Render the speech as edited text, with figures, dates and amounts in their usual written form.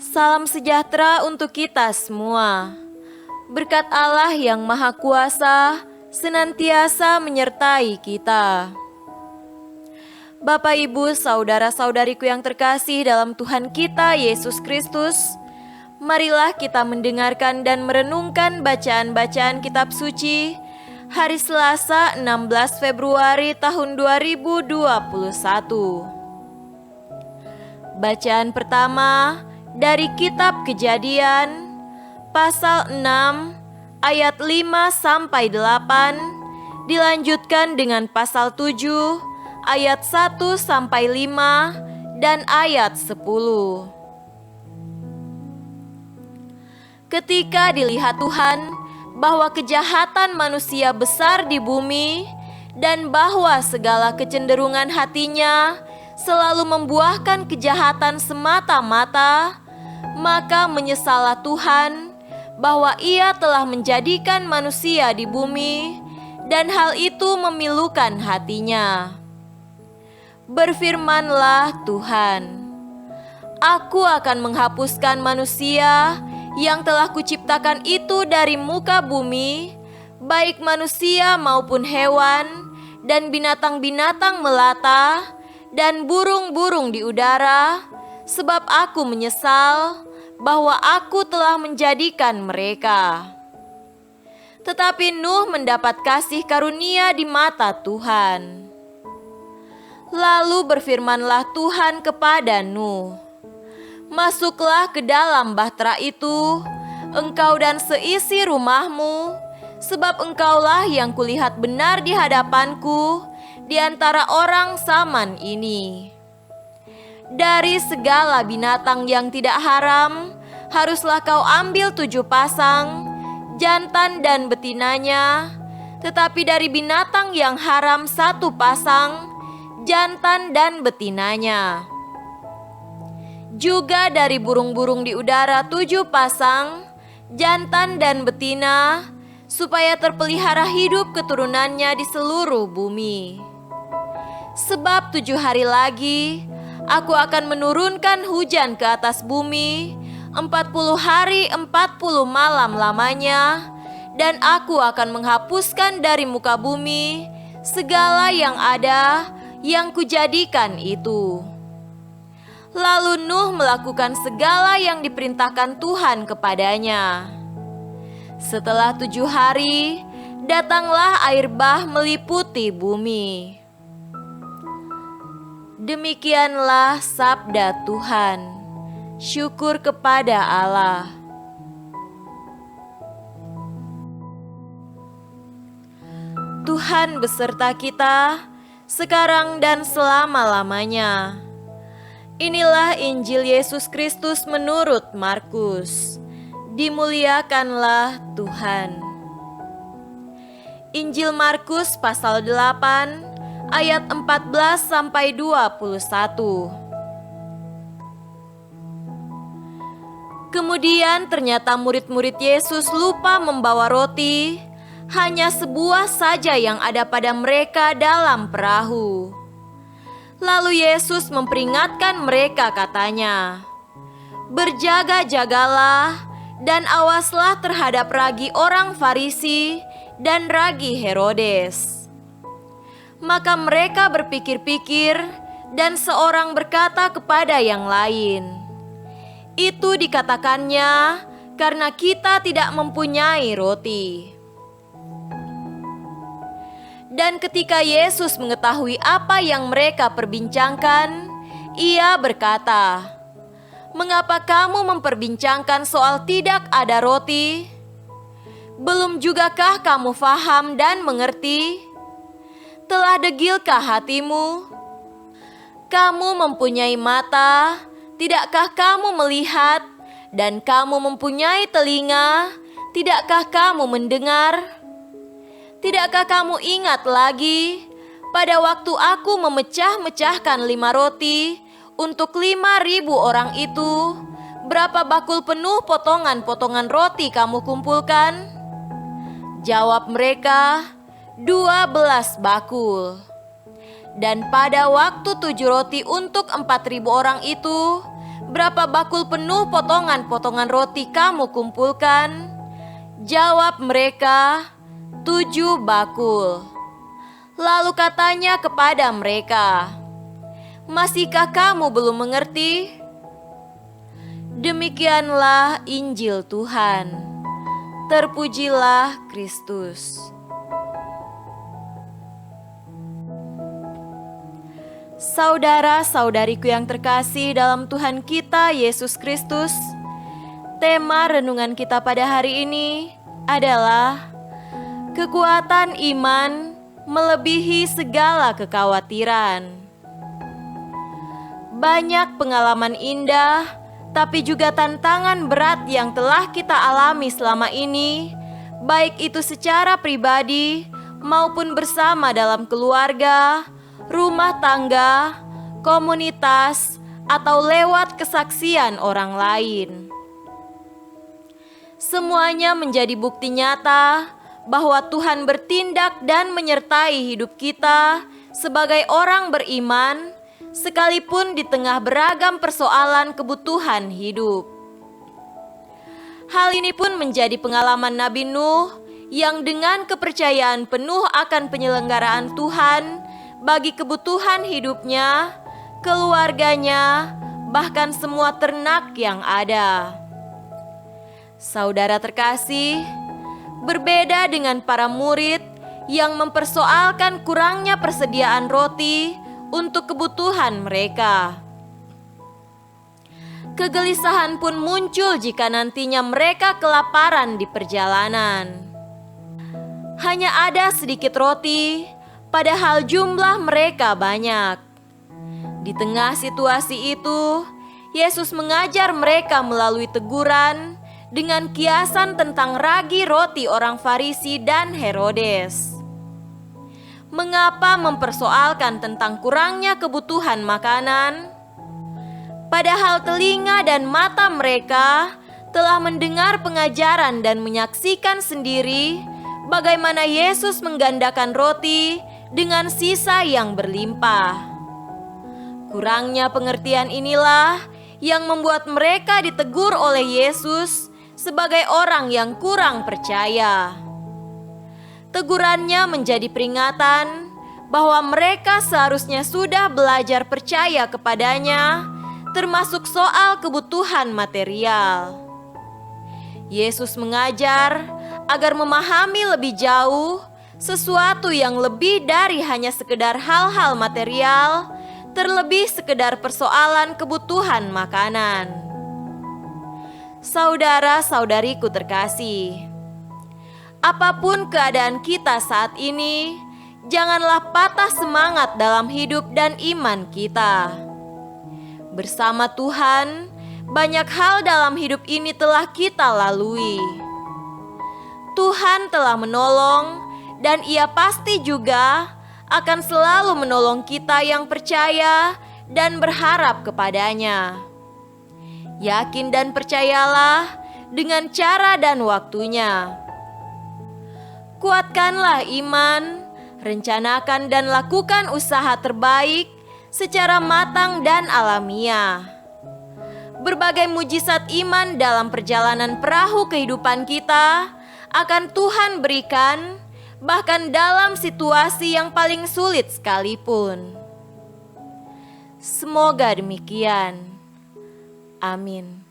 Salam sejahtera untuk kita semua. Berkat Allah yang Maha Kuasa senantiasa menyertai kita. Bapak, Ibu, saudara-saudariku yang terkasih dalam Tuhan kita Yesus Kristus, marilah kita mendengarkan dan merenungkan bacaan-bacaan kitab suci hari Selasa 16 Februari tahun 2021. Bacaan pertama dari kitab Kejadian pasal 6 ayat 5 sampai 8, dilanjutkan dengan pasal 7 ayat 1 sampai 5 dan ayat 10. Ketika dilihat Tuhan bahwa kejahatan manusia besar di bumi dan bahwa segala kecenderungan hatinya selalu membuahkan kejahatan semata-mata, maka menyesallah Tuhan bahwa Ia telah menjadikan manusia di bumi dan hal itu memilukan hatinya. Berfirmanlah Tuhan, "Aku akan menghapuskan manusia yang telah kuciptakan itu dari muka bumi, baik manusia maupun hewan, dan binatang-binatang melata, dan burung-burung di udara, sebab aku menyesal bahwa aku telah menjadikan mereka." Tetapi Nuh mendapat kasih karunia di mata Tuhan. Lalu berfirmanlah Tuhan kepada Nuh, "Masuklah ke dalam bahtera itu, engkau dan seisi rumahmu, sebab engkaulah yang kulihat benar di hadapanku di antara orang zaman ini. Dari segala binatang yang tidak haram, haruslah kau ambil 7 pasang, jantan dan betinanya, tetapi dari binatang yang haram 1 pasang, jantan dan betinanya. Juga dari burung-burung di udara 7 pasang, jantan dan betina, supaya terpelihara hidup keturunannya di seluruh bumi. Sebab 7 hari lagi, aku akan menurunkan hujan ke atas bumi, 40 hari 40 malam lamanya, dan aku akan menghapuskan dari muka bumi segala yang ada yang kujadikan itu." Lalu Nuh melakukan segala yang diperintahkan Tuhan kepadanya. Setelah 7 hari, datanglah air bah meliputi bumi. Demikianlah sabda Tuhan. Syukur kepada Allah. Tuhan beserta kita sekarang dan selama-lamanya. Inilah Injil Yesus Kristus menurut Markus. Dimuliakanlah Tuhan. Injil Markus pasal 8 ayat 14 sampai 21. Kemudian ternyata murid-murid Yesus lupa membawa roti, hanya sebuah saja yang ada pada mereka dalam perahu. Lalu Yesus memperingatkan mereka, katanya, "Berjaga-jagalah dan awaslah terhadap ragi orang Farisi dan ragi Herodes." Maka mereka berpikir-pikir dan seorang berkata kepada yang lain, "Itu dikatakannya karena kita tidak mempunyai roti." Dan ketika Yesus mengetahui apa yang mereka perbincangkan, Ia berkata, "Mengapa kamu memperbincangkan soal tidak ada roti? Belum jugakah kamu faham dan mengerti? Telah degilkah hatimu? Kamu mempunyai mata, tidakkah kamu melihat? Dan kamu mempunyai telinga, tidakkah kamu mendengar? Tidakkah kamu ingat lagi pada waktu aku memecah-mecahkan 5 roti untuk 5.000 orang itu, berapa bakul penuh potongan-potongan roti kamu kumpulkan?" Jawab mereka, 12 bakul. Dan pada waktu 7 roti untuk 4.000 orang itu, Berapa bakul penuh potongan-potongan roti kamu kumpulkan?" Jawab mereka, "7 bakul." Lalu katanya kepada mereka, "Masihkah kamu belum mengerti?" Demikianlah Injil Tuhan. Terpujilah Kristus. Saudara-saudariku yang terkasih dalam Tuhan kita Yesus Kristus, tema renungan kita pada hari ini adalah kekuatan iman melebihi segala kekhawatiran. Banyak pengalaman indah, tapi juga tantangan berat yang telah kita alami selama ini, baik itu secara pribadi maupun bersama dalam keluarga, rumah tangga, komunitas, atau lewat kesaksian orang lain. Semuanya menjadi bukti nyata bahwa Tuhan bertindak dan menyertai hidup kita sebagai orang beriman, sekalipun di tengah beragam persoalan kebutuhan hidup. Hal ini pun menjadi pengalaman Nabi Nuh yang dengan kepercayaan penuh akan penyelenggaraan Tuhan bagi kebutuhan hidupnya, keluarganya, bahkan semua ternak yang ada. Saudara terkasih, berbeda dengan para murid yang mempersoalkan kurangnya persediaan roti untuk kebutuhan mereka. Kegelisahan pun muncul jika nantinya mereka kelaparan di perjalanan. Hanya ada sedikit roti, padahal jumlah mereka banyak. Di tengah situasi itu, Yesus mengajar mereka melalui teguran dengan kiasan tentang ragi roti orang Farisi dan Herodes. Mengapa mempersoalkan tentang kurangnya kebutuhan makanan? Padahal telinga dan mata mereka telah mendengar pengajaran dan menyaksikan sendiri bagaimana Yesus menggandakan roti dengan sisa yang berlimpah. Kurangnya pengertian inilah yang membuat mereka ditegur oleh Yesus sebagai orang yang kurang percaya. Tegurannya menjadi peringatan bahwa mereka seharusnya sudah belajar percaya kepadanya, termasuk soal kebutuhan material. Yesus mengajar agar memahami lebih jauh sesuatu yang lebih dari hanya sekedar hal-hal material, terlebih sekedar persoalan kebutuhan makanan. Saudara-saudariku terkasih, apapun keadaan kita saat ini, janganlah patah semangat dalam hidup dan iman kita. Bersama Tuhan, banyak hal dalam hidup ini telah kita lalui. Tuhan telah menolong, dan Ia pasti juga akan selalu menolong kita yang percaya dan berharap kepadanya. Yakin dan percayalah dengan cara dan waktunya. Kuatkanlah iman, rencanakan dan lakukan usaha terbaik secara matang dan alamiah. Berbagai mujizat iman dalam perjalanan perahu kehidupan kita akan Tuhan berikan, bahkan dalam situasi yang paling sulit sekalipun. Semoga demikian. Amin.